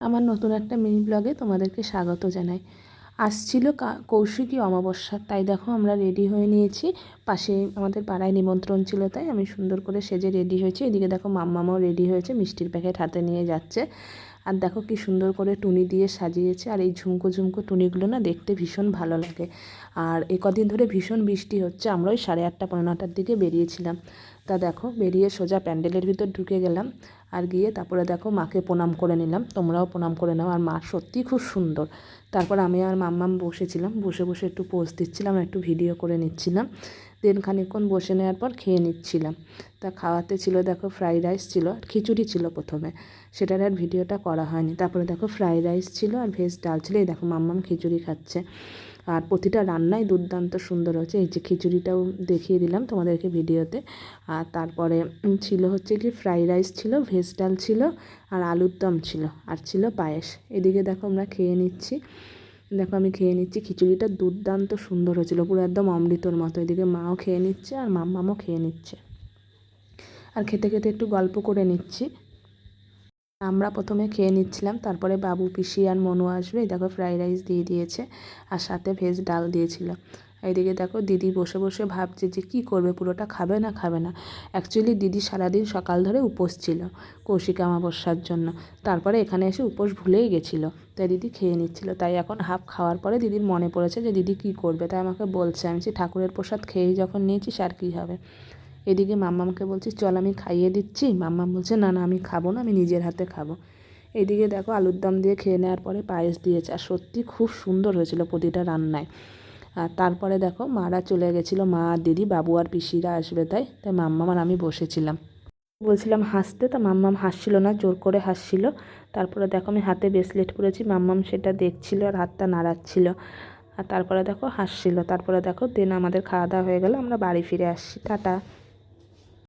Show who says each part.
Speaker 1: আমার নতুন একটা মিনি ব্লগে তোমাদেরকে স্বাগত জানাই। আসছিল কৌশিকী অমাবস্যা, তাই দেখো আমরা রেডি হয়ে নিয়েছি। পাশে আমাদের পাড়ায় নিমন্ত্রণ ছিল, তাই আমি সুন্দর করে সেজে রেডি হয়েছি। এদিকে দেখো মাম্মামাও রেডি হয়েছে, মিষ্টির প্যাকেট হাতে নিয়ে যাচ্ছে। আর দেখো কি সুন্দর করে টুনি দিয়ে সাজিয়েছে। আর এই ঝুমকো ঝুমকো টুনিগুলো না দেখতে ভীষণ ভালো লাগে। আর এ কদিন ধরে ভীষণ বৃষ্টি হচ্ছে, আমরা ওই 8:30 পৌনে 9টার দিকে বেরিয়েছিলাম। তা দেখো বেরিয়ে সোজা প্যান্ডেলের ভিতর ঢুকে গেলাম। আর গিয়ে তারপরে দেখো মাকে প্রণাম করে নিলাম, তোমরাও প্রণাম করে নাও। আর মা সত্যিই খুব সুন্দর। তারপর আমি আর মাম্মাম বসেছিলাম, বসে বসে একটু পোজ দিচ্ছিলাম, একটু ভিডিও করে নিচ্ছিলাম। দেন খানিকক্ষণ বসে নেওয়ার পর খেয়ে নিচ্ছিলাম। তা খাওয়াতে ছিল দেখো ফ্রাইড রাইস ছিল আর খিচুড়ি ছিল প্রথমে, সেটার আর ভিডিওটা করা হয়নি। তারপরে দেখো ফ্রাইড রাইস ছিল আর ভেজ ডাল ছিল। এই দেখো মাম্মাম খিচুড়ি খাচ্ছে। আর প্রতিটা রান্নাই দুর্দান্ত সুন্দর হয়েছে। এই যে খিচুড়িটাও দেখিয়ে দিলাম তোমাদেরকে ভিডিওতে। আর তারপরে ছিল হচ্ছে কি ফ্রাইড রাইস ছিল, ভেজ ডাল ছিল, আর আলুর দম ছিল, আর ছিল পায়েস। এদিকে দেখো আমরা খেয়ে নিচ্ছি। দেখো আমি খেয়ে নিচ্ছি, খিচুড়িটা দুর্দান্ত সুন্দর হয়েছিল, পুরো একদম অমৃতর মতো। এদিকে মাও খেয়ে নিচ্ছে আর মাম্মামও খেয়ে নিচ্ছে। আর খেতে খেতে একটু গল্প করে নিচ্ছি। আমরা প্রথমে খেয়ে নিচ্ছিলাম, তারপরে বাবু, পিসি আর মনু আসবে। দেখো ফ্রাইড রাইস দিয়ে দিয়েছে আর সাথে ভেজ ডাল দিয়েছিল। এইদিকে দেখো দিদি বসে বসে ভাবছে যে কী করবে, পুরোটা খাবে না খাবে না। অ্যাকচুয়ালি দিদি সারাদিন সকাল ধরে উপোস ছিল কৌশিকী অমাবস্যার জন্য। তারপরে এখানে এসে উপোস ভুলেই গেছিলো, তাই দিদি খেয়ে নিচ্ছিল। তাই এখন হাফ খাওয়ার পরে দিদির মনে পড়েছে যে দিদি কী করবে, তাই আমাকে বলছে। আমি যে ঠাকুরের প্রসাদ খেয়েই যখন নিয়েছিস আর কী হবে। এদিকে মাম্মামকে বলছি চল আমি খাইয়ে দিচ্ছি। মাম্মাম বলছে না না আমি খাবো না, আমি নিজের হাতে খাবো। এদিকে দেখো আলুর দম দিয়ে খেয়ে নেওয়ার পরে পায়েস দিয়েছে, আর সত্যি খুব সুন্দর হয়েছিল প্রতিটা রান্নায়। আর তারপরে দেখো মারা চলে গেছিলো, মা আর দিদি, বাবু আর পিসিরা আসবে, তাই তাই মাম্মাম আর আমি বসেছিলাম। বলছিলাম হাসতে, তা মাম্মাম হাসছিল না, জোর করে হাসছিল। তারপরে দেখো আমি হাতে ব্রেসলেট পরেছি, মাম্মাম সেটা দেখছিল আর হাতটা নাড়াচ্ছিল। আর তারপরে দেখো হাসছিল। তারপরে দেখো দেন আমাদের খাওয়া দাওয়া হয়ে গেল, আমরা বাড়ি ফিরে আসছি। টাটা।